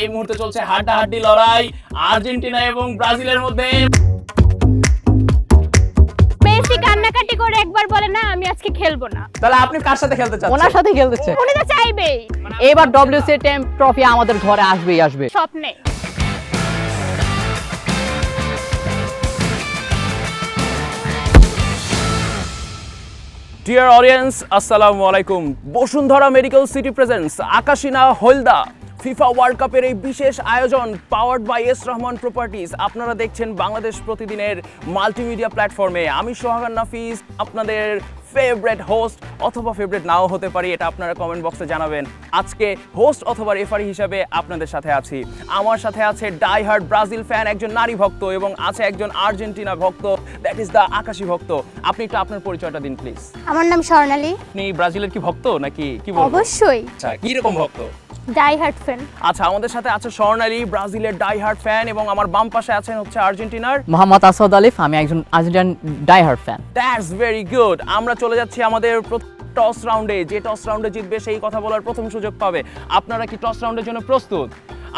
এই মুহূর্তে চলছে হাড্ডাহাড্ডি লড়াই আর্জেন্টিনা এবং ব্রাজিলের মধ্যে। মেসি কান্নাকাটি করে একবার বলে না আমি আজকে খেলবো না। তাহলে আপনি কার সাথে খেলতে চাচ্ছেন? ওনার সাথে খেলতে চাই। উনি তো চাইবেই। এবার ডব্লিউসি ট্রফি আমাদের ঘরে আসবেই আসবে। স্বপ্নে। ডিয়ার অডিয়েন্স, আসসালামু আলাইকুম। বসুন্ধরা মেডিকেল সিটি প্রেজেন্টস আকাশিনা হলদা ফিফা ওয়ার্ল্ড কাপের এই বিশেষ আয়োজন powered by S Rahman properties আপনারা দেখছেন বাংলাদেশ প্রতিদিনের মাল্টিমিডিয়া প্ল্যাটফর্মে। আমি সোহাগান নাফিস, আপনাদের ফেভারিট হোস্ট অথবা ফেভারিট নাও হতে পারি, এটা আপনারা কমেন্ট বক্সে জানাবেন। আজকে হোস্ট অথবা রেফারি হিসাবে আপনাদের সাথে আছি। আমার সাথে আছে ডাই হার্ড ব্রাজিল ফ্যান, একজন নারী ভক্ত, এবং আছে একজন আর্জেন্টিনা ভক্ত, দ্যাট ইজ দ্য আকাশী ভক্ত। আপনি একটু আপনার পরিচয়টা দিন প্লিজ। আমার নাম স্বর্ণালী। আপনি ব্রাজিলের কি ভক্ত নাকি কি বলবো? অবশ্যই। আচ্ছা, কি রকম ভক্ত? Die hard fan. আচ্ছা, আমাদের সাথে আছে স্বর্ণালী, ব্রাজিলের ডাই হার্ড ফ্যান, এবং আমার বাম পাশে আছেন হচ্ছে আর্জেন্টিনার মোহাম্মদ আসাদ আলিফ, আমি একজন Argentinian die hard fan. That's very good. আমরা চলে যাচ্ছি আমাদের টস রাউন্ডে। যে টস রাউন্ডে জিতবে সেই কথা বলার প্রথম সুযোগ পাবে। আপনারা কি টস রাউন্ডের জন্য প্রস্তুত?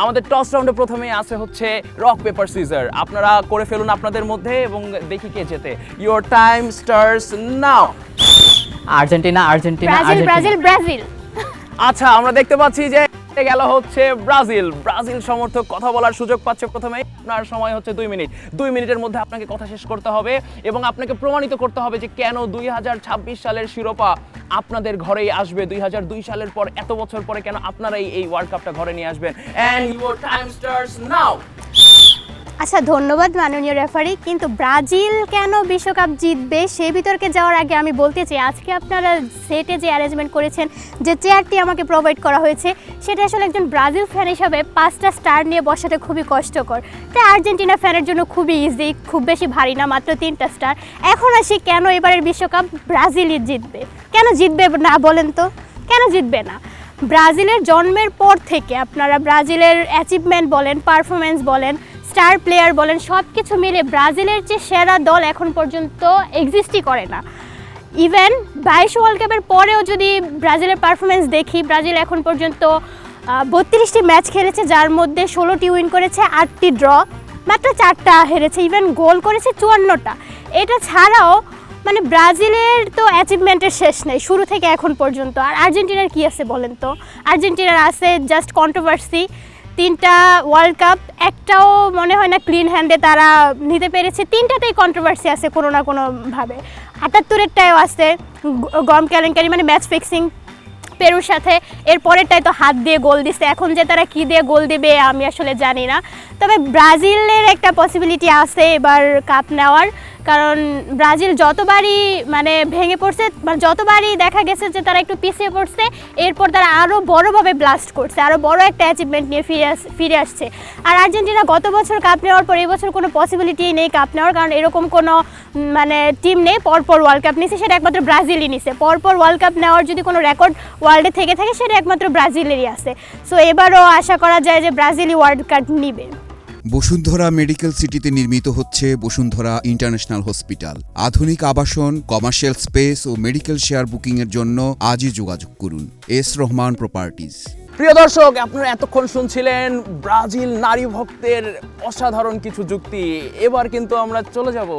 আমাদের টস রাউন্ডে প্রথমেই আছে হচ্ছে রক পেপার সিজার। আপনারা করে ফেলুন আপনাদের মধ্যে এবং দেখি কে জেতে। Your time starts now. Argentina Argentina Brazil Brazil Brazil. আচ্ছা, আমরা দেখতে পাচ্ছি যে গেল হচ্ছে ব্রাজিল। ব্রাজিল সমর্থক কথা বলার সুযোগ পাচ্ছে প্রথমে। আপনার সময় হচ্ছে 2 মিনিট। 2 মিনিটের মধ্যে আপনাকে কথা শেষ করতে হবে এবং আপনাকে প্রমাণিত করতে হবে যে কেন 2026 সালের শিরোপা আপনাদের ঘরেই আসবে। 2002 সালের পর এত বছর পরে কেন আপনারাই এই ওয়ার্ল্ড কাপটা ঘরে নিয়ে আসবেন। And your time starts now. আচ্ছা, ধন্যবাদ মাননীয় রেফারি। কিন্তু ব্রাজিল কেন বিশ্বকাপ জিতবে সেই বিতর্কে যাওয়ার আগে আমি বলতে চাই, আজকে আপনারা সেটে যে অ্যারেঞ্জমেন্ট করেছেন, যে চেয়ারটি আমাকে প্রোভাইড করা হয়েছে, সেটা আসলে একজন ব্রাজিল ফ্যান হিসাবে 5টা স্টার নিয়ে বসাটা খুবই কষ্টকর। তাই আর্জেন্টিনা ফ্যানের জন্য খুবই ইজি, খুব বেশি ভারী না, মাত্র 3টা স্টার। এখন আসি কেন এবারের বিশ্বকাপ ব্রাজিলই জিতবে। কেন জিতবে না বলেন তো? কেন জিতবে না? ব্রাজিলের জন্মের পর থেকে আপনারা ব্রাজিলের অ্যাচিভমেন্ট বলেন, পারফরমেন্স বলেন, স্টার প্লেয়ার বলেন, সব কিছু মিলে ব্রাজিলের যে সেরা দল এখন পর্যন্ত এক্সিস্টই করে না। ইভেন 22 ওয়ার্ল্ড কাপের পরেও যদি ব্রাজিলের পারফরমেন্স দেখি, ব্রাজিল এখন পর্যন্ত 32টি ম্যাচ খেলেছে, যার মধ্যে 16টি উইন করেছে, 8টি ড্র, মাত্র 4টা হেরেছে, ইভেন গোল করেছে 54টা। এটা ছাড়াও মানে ব্রাজিলের তো অ্যাচিভমেন্টের শেষ নেই শুরু থেকে এখন পর্যন্ত। আর আর্জেন্টিনার কি আছে বলেন তো? আর্জেন্টিনার আছে জাস্ট কন্ট্রোভার্সি। 3টা ওয়ার্ল্ড কাপ, একটাও মনে হয় না ক্লিন হ্যান্ডে তারা নিতে পেরেছে। 3টাতেই কন্ট্রোভার্সি আছে কোনো না কোনোভাবে। 78-এরটাও আছে গম কেলেঙ্কারি, মানে ম্যাচ ফিক্সিং পেরুর সাথে। এর পরেরটাই তো হাত দিয়ে গোল দিচ্ছে। এখন যে তারা কী দিয়ে গোল দেবে আমি আসলে জানি না। তবে ব্রাজিলের একটা পসিবিলিটি আছে এবার কাপ নেওয়ার, কারণ ব্রাজিল যতবারই মানে ভেঙে পড়ছে, মানে যতবারই দেখা গেছে যে তারা একটু পিছিয়ে পড়ছে, এরপর তারা আরও বড়োভাবে ব্লাস্ট করছে, আরও বড় একটা অ্যাচিভমেন্ট নিয়ে ফিরে আসছে। আর আর্জেন্টিনা গত বছর কাপ নেওয়ার পর এই বছর কোনো পসিবিলিটিই নেই কাপ নেওয়ার, কারণ এরকম কোনো মানে টিম নেই পরপর ওয়ার্ল্ড কাপ নিছে, সেটা একমাত্র ব্রাজিলই নিছে। পরপর ওয়ার্ল্ড কাপ নেওয়ার যদি কোনো রেকর্ড ওয়ার্ল্ডে থেকে থাকে সেটা একমাত্র ব্রাজিলেরই আছে। সো এবারও আশা করা যায় যে ব্রাজিলই ওয়ার্ল্ড কাপ নিবে। বসুন্ধরা মেডিকেল সিটিতে নির্মিত হচ্ছে বসুন্ধরা ইন্টারন্যাশনাল হসপিটাল। আধুনিক আবাসন, কমার্শিয়াল স্পেস ও মেডিকেল শেয়ার বুকিংয়ের জন্য আজই যোগাযোগ করুন এস রহমান প্রপার্টিজ। প্রিয় দর্শক, আপনারা এতক্ষণ শুনছিলেন ব্রাজিল নারী ভক্তের অসাধারণ কিছু যুক্তি। এবার কিন্তু আমরা চলে যাব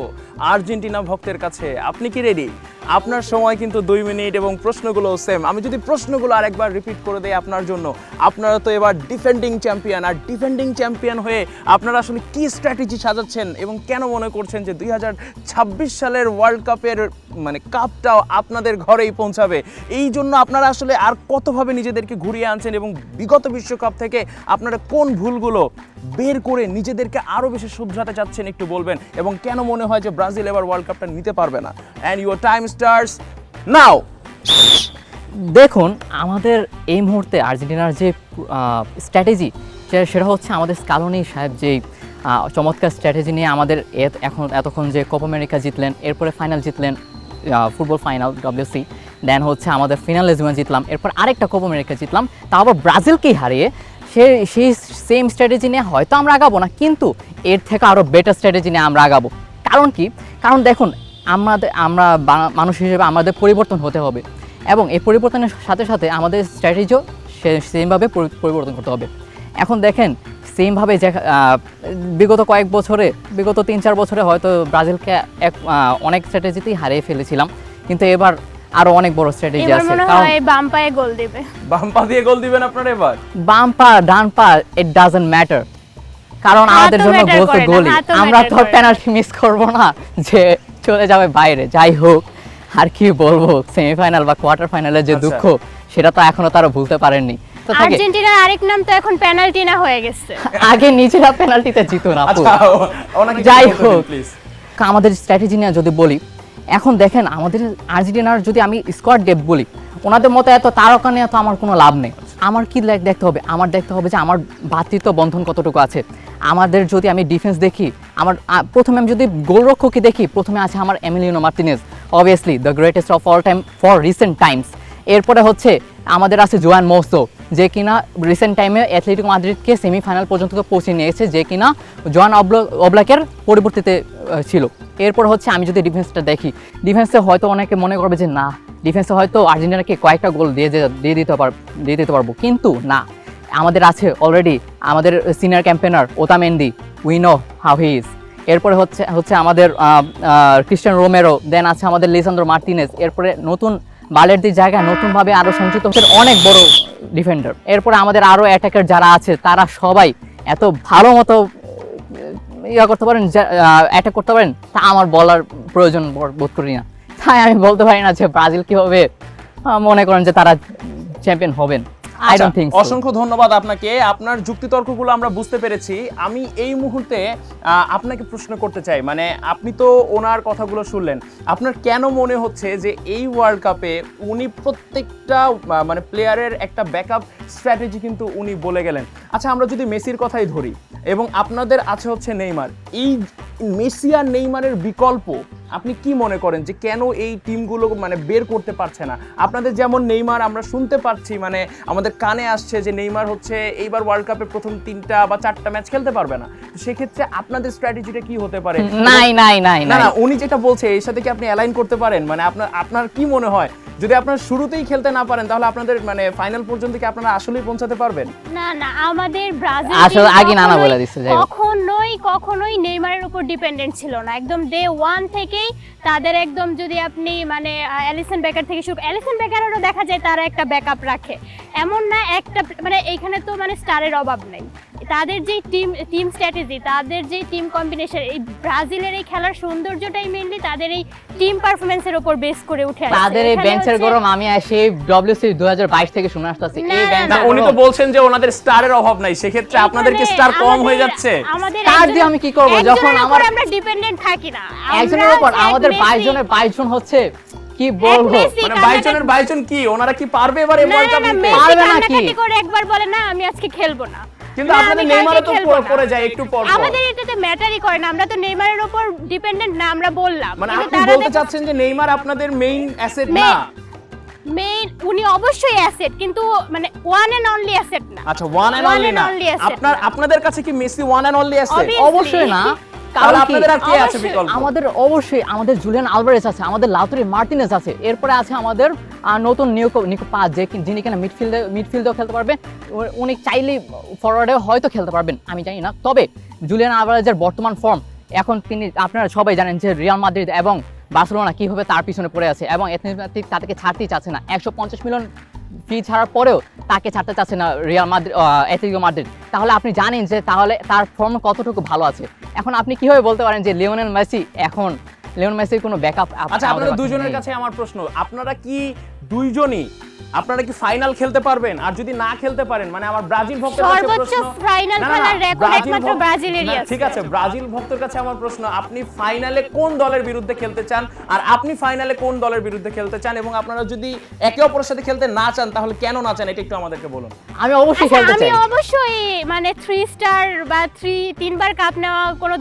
আর্জেন্টিনা ভক্তের কাছে। আপনি কি রেডি? আপনার সময় কিন্তু 2 মিনিট এবং প্রশ্নগুলো সেম। আমি যদি প্রশ্নগুলো আরেকবার রিপিট করে দেই আপনার জন্য, আপনারা তো এবার ডিফেন্ডিং চ্যাম্পিয়ন, আর ডিফেন্ডিং চ্যাম্পিয়ন হয়ে আপনারা আসলে কি স্ট্র্যাটেজি সাজাচ্ছেন এবং কেন মনে করছেন যে 2026 সালের ওয়ার্ল্ড কাপের মানে কাপটাও আপনাদের ঘরেই পৌঁছাবে? এই জন্য আপনারা আসলে আর কতভাবে নিজেদেরকে ঘুরিয়ে আনছেন এবং বিগত বিশ্বকাপ থেকে আপনারা কোন ভুলগুলো বের করে নিজেদেরকে আরও বেশি শুধরাতে চাচ্ছেন একটু বলবেন, এবং কেন মনে হয় যে ব্রাজিল এবার ওয়ার্ল্ড কাপটা নিতে পারবে না? অ্যান্ড ইউর টাইম স্টার্টস নাও। দেখুন, আমাদের এই মুহূর্তে আর্জেন্টিনার যে স্ট্র্যাটেজি, সেটা হচ্ছে আমাদের স্কালোনি সাহেব যেই চমৎকার স্ট্র্যাটেজি নিয়ে আমাদের এতক্ষণ যে কোপা আমেরিকা জিতলেন, এরপরে ফাইনাল জিতলেন, ফুটবল ফাইনাল WC, দেন হচ্ছে আমাদের ফিনালে যেমন জিতলাম, এরপর আরেকটা কোপা আমেরিকা জিতলাম, তাও আবার ব্রাজিলকেই হারিয়ে। সেই সেম স্ট্র্যাটেজি নিয়ে হয়তো আমরা আগাবো না, কিন্তু এর থেকে আরও বেটার স্ট্র্যাটেজি নিয়ে আমরা আগাবো। কারণ কি? কারণ দেখুন, আমরা মানুষ হিসেবে আমাদের পরিবর্তন হতে হবে, এবং এই পরিবর্তনের সাথে সাথে আমাদের স্ট্র্যাটেজিও সেমভাবে পরিবর্তন করতে হবে। এখন দেখেন সেমভাবে যে বিগত কয়েক বছরে, বিগত 3-4 বছরে হয়তো ব্রাজিলকে অনেক স্ট্র্যাটেজিতেই হারিয়ে ফেলেছিলাম, কিন্তু এবার আরো অনেক বড় স্ট্র্যাটেজি এবার আছে। মনে কারণ হয় বাম পায়ে গোল দেবে। বাম পা দিয়ে গোল দিবেন আপনারা এবার? বাম পা ডান পা ইট ডাজন্ট ম্যাটার, কারণ হাতও আমাদের জন্য matter গোল তো করে না, গোলই। হাতও আমরা matter তো করে না। পেনাল্টি মিস করব না যে চলে যাবে বাইরে। যাই হোক, আর কি বলবো, সেমিফাইনাল বা কোয়ার্টার ফাইনালের যে আচ্ছা। দুঃখ, সেটা তো এখনো তারা ভুলতে পারেননি। তো থাকে আর্জেন্টিনার আরেক নাম তো এখন পেনাল্টিনা হয়ে গেছে। আগে নিজেরা পেনাল্টিতে জিতো না। আচ্ছা ওনাকে যাই হোক, প্লিজ। আমাদের স্ট্র্যাটেজি নিয়ে যদি বলি, এখন দেখেন আমাদের আর্জেন্টিনার যদি আমি স্কোয়াড ডেপথ বলি, ওনাদের মতো এত তারকা নিয়ে তো আমার কোনো লাভ নেই। আমার কি দেখতে হবে, আমার দেখতে হবে যে আমার ভ্রাতৃত্ব বন্ধন কতটুকু আছে। আমাদের যদি আমি ডিফেন্স দেখি, আমার প্রথমে আমি যদি গোলরক্ষককে দেখি, প্রথমে আছে আমার Emiliano Martinez, obviously the greatest of all time for recent Times. এরপরে হচ্ছে আমাদের আছে জোয়ান মোসো, যে কিনা রিসেন্ট টাইমে অ্যাথলেটিকো মাদ্রিদকে সেমিফাইনাল পর্যন্ত পৌঁছে নিয়েছে, যে কিনা জোয়ান ওবলাকের পরিবর্তিতে ছিল। এরপর হচ্ছে আমি যদি ডিফেন্সটা দেখি, ডিফেন্সে হয়তো অনেকে মনে করবে যে না, ডিফেন্সে হয়তো আর্জেন্টিনাকে কয়েকটা গোল দিয়ে দিতে পারবো, কিন্তু না, আমাদের আছে অলরেডি আমাদের senior campaigner Otamendi, we know how he is. এরপরে হচ্ছে আমাদের ক্রিস্টিয়ানো রোমেরো, দেন আছে আমাদের লিসান্দ্রো মার্টিনেজ। এরপরে নতুন বালেরদির জায়গায় নতুনভাবে আরও সংযুক্ত হচ্ছে অনেক বড় ডিফেন্ডার। এরপরে আমাদের আরও অ্যাটাকার যারা আছে, তারা সবাই এত ভালো মতো করতে পারেন, অ্যাটাক করতে পারেন, তা আমার বলার প্রয়োজন বোধ করি না। তাই আমি বলতে পারি না যে ব্রাজিল কীভাবে মনে করেন যে তারা চ্যাম্পিয়ন হবেন। I don't think so. অসংখ্য ধন্যবাদ আপনাকে, আপনার যুক্তিতর্কগুলো আমরা বুঝতে পেরেছি। আমি এই মুহূর্তে আপনাকে প্রশ্ন করতে চাই, মানে আপনি তো ওনার কথাগুলো শুনলেন, আপনার কেন মনে হচ্ছে যে এই ওয়ার্ল্ড কাপে উনি প্রত্যেকটা মানে প্লেয়ারের একটা ব্যাকআপ স্ট্র্যাটেজি কিন্তু উনি বলে গেলেন? আচ্ছা আমরা যদি মেসির কথাই ধরি, এবং আপনাদের আছে হচ্ছে নেইমার, এই মেসি আর নেইমারের বিকল্প আপনি কি মনে করেন যে কেন এই টিমগুলো মানে বের করতে পারছে না? আপনাদের যেমন নেইমার আমরা শুনতে পাচ্ছি, মানে আমাদের কানে আসছে যে নেইমার হচ্ছে এইবার ওয়ার্ল্ড কাপে প্রথম 3টা বা 4টা ম্যাচ খেলতে পারবে না। তো সেক্ষেত্রে আপনাদের স্ট্র্যাটেজিটা কি হতে পারে? না না, উনি যেটা বলছে এর সাথে কি আপনি অ্যালাইন করতে পারেন? মানে আপনার কি মনে হয়, যদি আপনারা শুরুতেই খেলতে না পারেন, তাহলে আপনাদের মানে ফাইনাল পর্যন্ত কি আপনারা আসলেই পৌঁছাতে পারবেন? না না, আমাদের ব্রাজিল আসলে আগে নানা বলে দিচ্ছে, যাই হোক। কখনোই নেইমারের উপর ডিপেন্ডেন্ট ছিল না। একদম ডে 1 থেকেই তাদের একদম, যদি আপনি মানে অ্যালিসন বেকার থেকে শুরু, অ্যালিসন বেকারেরও দেখা যায় তারা একটা ব্যাকআপ রাখে, এমন না একটা মানে এইখানে তো মানে স্টারের অভাব নেই। তাদের যে টিম স্ট্র্যাটেজি, তাদের যে টিম কম্বিনেশন, এই ব্রাজিলের এই খেলার সৌন্দর্যটাই মেইনলি তাদের এই টিম পারফরম্যান্সের উপর বেস করে উঠে আসে। তাদের এই বেঞ্চের গরম আমি সেই ডব্লিউসি 2022 থেকে শুনে আসতেছি। এই না, বেঞ্চের উনি তো বলছেন যে ওনাদের স্টারের অভাব নাই, সেক্ষেত্রে আপনাদের কি স্টার কম হয়ে যাচ্ছে? স্টার দিয়ে আমি কি করব যখন আমরা ডিপেন্ডেন্ট থাকি না। একজনের উপর আমাদের 22 জনের 22 জন হচ্ছে কি বলবো, মানে 22 জনের 22 জন কি ওনারা কি পারবে এবারে ওয়ার্ল্ড কাপ নিতে? পারবে না কি? করে একবার বলে না আমি আজকে খেলবো না, কিন্তু আপনাদের নেইমারও তো পড়ে যায় একটু পর পর। আমাদের এটাতে ম্যাটারই করে না, আমরা তো নেইমারের উপর ডিপেন্ডেন্ট না, আমরা বললাম। মানে আপনি বলতে চাচ্ছেন যে নেইমার আপনাদের মেইন অ্যাসেট না? মেইন উনি অবশ্যই অ্যাসেট, কিন্তু মানে ওয়ান এন্ড অনলি অ্যাসেট না। আচ্ছা ওয়ান এন্ড অনলি না, আপনাদের কাছে কি Messi one and only asset? অবশ্যই না। কারণ আপনাদের আর কে আছে বিকল্প? আমাদের অবশ্যই আমাদের জুলিয়ান আলভারেজ আছে, আমাদের লাউতারি মার্টিনেজ আছে, এরপরে আছে আমাদের নতুন নিকো পাজ, যিনি কিনা মিডফিল্ডেও খেলতে পারবে। উনি চাইলে ফরওয়ার্ডেও হয়তো খেলতে পারবেন, আমি জানি না। তবে জুলিয়ান আলভারেজের বর্তমান ফর্ম, এখন তিনি আপনারা সবাই জানেন যে রিয়াল মাদ্রিদ এবং বার্সেলোনা কিভাবে তার পিছনে পড়ে আছে, এবং অ্যাথলেটিক তাদেরকে ছাড়তেই চাচ্ছে না। 150 মিলিয়ন ফি ছাড়ার পরেও তাকে ছাড়তে চাচ্ছে না রিয়াল মাদ্রিদ, অ্যাথলেটিকো মাদ্রিদ। তাহলে আপনি জানেন যে তাহলে তার ফর্ম কতটুকু ভালো আছে। এখন আপনি কিভাবে বলতে পারেন যে লিওনেল মেসির কোনো ব্যাকআপ? আচ্ছা আপনাদের দুইজনের কাছে আমার প্রশ্ন, আপনারা কি দুইজনই আপনারা কি ফাইনাল খেলতে পারবেন? আর যদি না খেলতে পারেন, মানে আমার ব্রাজিল ভক্তের কাছে সর্বোচ্চ প্রশ্ন, ফাইনাল খেলার রেকর্ড একমাত্র ব্রাজিলেরই আছে। ঠিক আছে, ব্রাজিল ভক্তের কাছে আমার প্রশ্ন, আপনি ফাইনালে কোন দলের বিরুদ্ধে খেলতে চান, আর আপনি ফাইনালে কোন দলের বিরুদ্ধে খেলতে চান? এবং আপনারা যদি একে অপরের সাথে খেলতে না চান, তাহলে কেন না চান, এটা একটু আমাদেরকে বলুন। আমি অবশ্যই খেলতে চাই। আমি অবশ্যই মানে 3 স্টার বা 3বার কাপ নেওয়া কোনো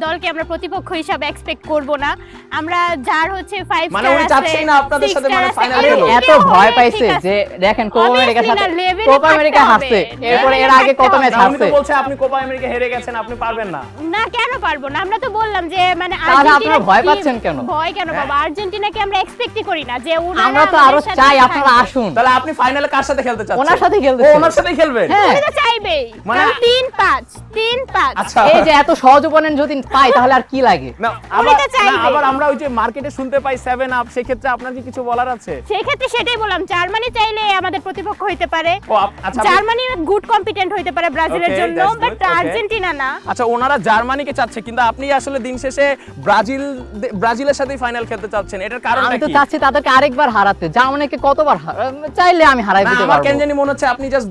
দলকে আমরা প্রতিপক্ষ হিসাবে এক্সপেক্ট করব না। আমরা যার হচ্ছে 5 স্টার মানে উনি চাচ্ছেন না আপনাদের সাথে মানে ফাইনালে খেলো? এত ভয় পাইছে যে দেখেন কোপা আমেরিকার সাথে কোপা আমেরিকা হারছে, এরপরে এর আগে কত ম্যাচ আমি তো হারছে। বলছি আপনি কোপা আমেরিকা হেরে গেছেন, আপনি পারবেন না। না কেন পারবো না, আমরা তো বললাম যে মানে তাহলে আর্জেন্টিনা আপনারা ভয় পাচ্ছেন কেন? ভয় কেন বাবা, আর্জেন্টিনাকে আমরা এক্সপেক্টই করি না যে ওনারা আমরা তো আরো চাই আপনারা আসুন। তাহলে আপনি ফাইনালে কার সাথে খেলতে চাচ্ছেন? ওনার সাথে খেলতে ও, চাই। ওনার সাথেই খেলবেন? হ্যাঁ। উনি তো চাইবেই, মানে- কারণ 3-5 আচ্ছা। এই যে এত সহজ ওপোনেন্ট যদি পাই তাহলে আর কি লাগে? না, উনি তো চাইবেই। আবার আমরা ওই যে মার্কেটে শুনতে পাই 7 আপ, সেই ক্ষেত্রে আপনার কি কিছু বলার আছে? সেই ক্ষেত্রে সেটাই বললাম, জার্মানি চাইলে আমাদের প্রতিপক্ষ হইতে পারে, ও আচ্ছা, জার্মানি গুড কম্পিটেন্ট হইতে পারে ব্রাজিলের Okay, জন্য, that's good, but okay. Argentina না। আচ্ছা, ওনারা জার্মানিকে চাচ্ছে কিন্তু আপনি আসলে দিন শেষে ব্রাজিলের সাথেই ফাইনাল খেলতে চাচ্ছেন, এটার কারণটা আমি তো কি? চাচ্ছি তাদেরকে আরেকবার হারাতে, জার্মানিকে কতবার চাইলে আমি হারাই না, দিতে আমার কেন পারবো। জানি মনে হচ্ছে আপনি জাস্ট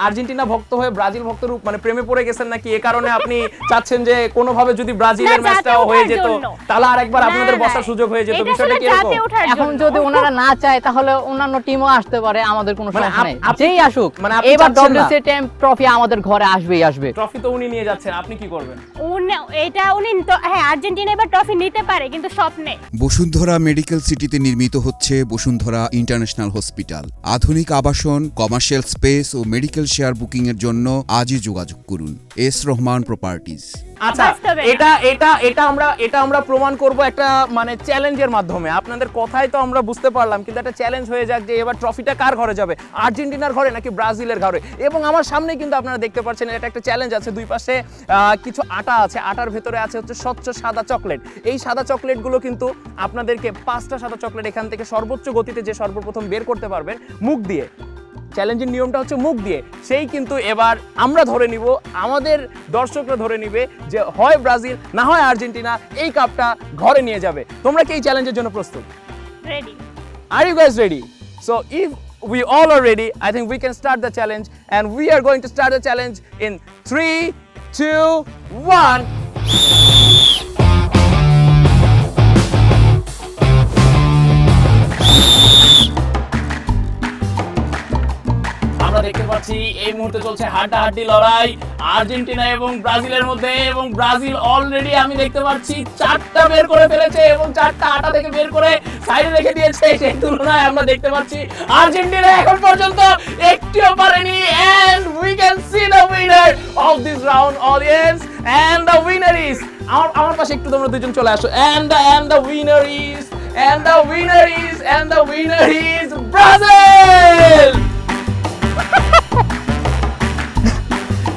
আর্জেন্টিনা ভক্ত হয়ে ব্রাজিল ভক্ত রূপ মানে প্রেমে পড়ে গেছেন নাকি, এই কারণে আপনি চাচ্ছেন যে কোনোভাবে যদি ব্রাজিলের না, ম্যাচটাও জাতে হয়ে ওঠার যেত জন্য। তাহলে আরেকবার না, আপনাদের না, বসার সুযোগ হয়ে যেত, এটা বিষয়টা আসলে কি এরকম? জাতে ওঠার এখন জন্য। যদি ওনারা না চায় তাহলে অন্যান্য টিমও আসতে পারে, আমাদের কোনো মানে সমস্যা নেই, আপনি- যেই আসুক। মানে আপনি এবার চাচ্ছেন না? ডব্লিউসি ট্রফি আমাদের ঘরে আসবেই আসবে। ট্রফি তো উনি নিয়ে যাচ্ছেন, আপনি কি করবেন? এটা উনি তো হ্যাঁ, আর্জেন্টিনা এবার ট্রফি নিতে পারে কিন্তু স্বপ্নে। বসুন্ধরা মেডিকেল সিটিতে নির্মিত হচ্ছে বসুন্ধরা ইন্টারন্যাশনাল হসপিটাল। আধুনিক আবাসন, কমার্শিয়াল স্পেস ও মেডিকেল শেয়ার বুকিং এর জন্য আজই যোগাযোগ করুন। S Rahman properties. আচ্ছা, বাস্তবে না। এটা আমরা প্রমাণ করব একটা মানে চ্যালেঞ্জের মাধ্যমে। আপনাদের কথাই তো আমরা বুঝতে পারলাম, কিন্তু একটা চ্যালেঞ্জ হয়ে যাক যে এবার ট্রফিটা কার ঘরে যাবে, আর্জেন্টিনার ঘরে নাকি ব্রাজিলের ঘরে। এবং আমার সামনে কিন্তু আপনারা দেখতে পাচ্ছেন এটা একটা চ্যালেঞ্জ আছে, দুই পাশে কিছু আটা আছে, আটার ভেতরে আছে হচ্ছে স্বচ্ছ সাদা চকলেট। এই সাদা চকলেটগুলো কিন্তু আপনাদেরকে 5টা সাদা চকলেট এখান থেকে সর্বোচ্চ গতিতে যে সর্বপ্রথম বের করতে পারবেন মুখ দিয়ে, চ্যালেঞ্জের নিয়মটা হচ্ছে মুখ দিয়ে, সেই কিন্তু এবার আমরা ধরে নিব, আমাদের দর্শকরা ধরে নিবে যে হয় ব্রাজিল না হয় আর্জেন্টিনা এই কাপটা ঘরে নিয়ে যাবে। তোমরা কি এই চ্যালেঞ্জের জন্য প্রস্তুত? Ready. Are you guys ready? So if we all are ready, I think we can start the challenge, and we are going to start the challenge in 3, 2, 1. আমরা দেখতে পাচ্ছি এই মুহূর্তে চলছে হাড্ডাহাড্ডি লড়াই আর্জেন্টিনা এবং ব্রাজিলের মধ্যে, এবং ব্রাজিল অলরেডি আমি দেখতে পাচ্ছি 4টা বের করে ফেলেছে এবং 4টা আটা থেকে বের করে সাইডে রেখে দিয়েছে। সেই তুলনায় আমরা দেখতে পাচ্ছি আর্জেন্টিনা এখন পর্যন্ত একটিও পারেনি, and we can see the winner of this round, audience, and the winner is আমার পাশে একটু তোমরা দুজন চলে আসো, and the winner is Brazil.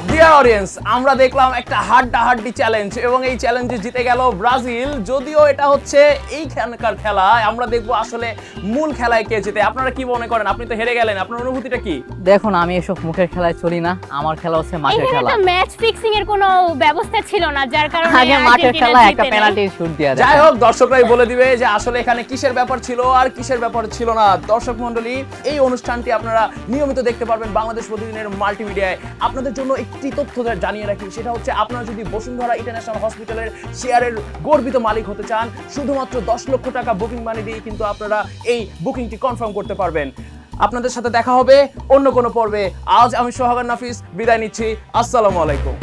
Dear audience, আমরা দেখলাম একটা হাড্ডাহাড্ডি চ্যালেঞ্জ এবং এই চ্যালেঞ্জে জিতে গেল ব্রাজিল। যদিও এটা হচ্ছে এইখানকার খেলা, আমরা দেখবো আসলে মূল খেলায় কে জিতে। আপনারা কি মনে করেন? আপনি তো হেরে গেলেন, আপনার অনুভূতিটা কি? দেখুন, আমি এসব মুখের খেলায় চলি না, আমার খেলা হচ্ছে মাঠের এখানে খেলা। তো ম্যাচ ফিক্সিং এর কোনো ব্যবস্থা ছিল না, যার কারণে আগে মাঠের আর্জেন্টিনা খেলা একটা জিতে নেয়। পেনাল্টি শুট দিয়ে দেয়। যাই হোক, দর্শকরাই বলে দিবে যে আসলে এখানে কিসের ব্যাপার ছিল আর কিসের ব্যাপার ছিল না। দর্শক মণ্ডলী, এই অনুষ্ঠানটি আপনারা নিয়মিত দেখতে পারবেন বাংলাদেশ প্রতিদিনের মাল্টিমিডিয়ায়। আপনাদের জন্য একটি তথ্য জানিয়ে রাখি, সেটা হচ্ছে আপনারা যদি বসুন্ধরা ইন্টারন্যাশনাল হসপিটালের শেয়ারের গর্বিত মালিক হতে চান, শুধুমাত্র 10 লক্ষ টাকা বুকিং মানি দিয়ে কিন্তু আপনারা এই বুকিংটি কনফার্ম করতে পারবেন। আপনাদের সাথে দেখা হবে অন্য কোনো পর্বে। আজ আমি সোহাগ নাফিস বিদায় নিচ্ছি। আসসালামু আলাইকুম।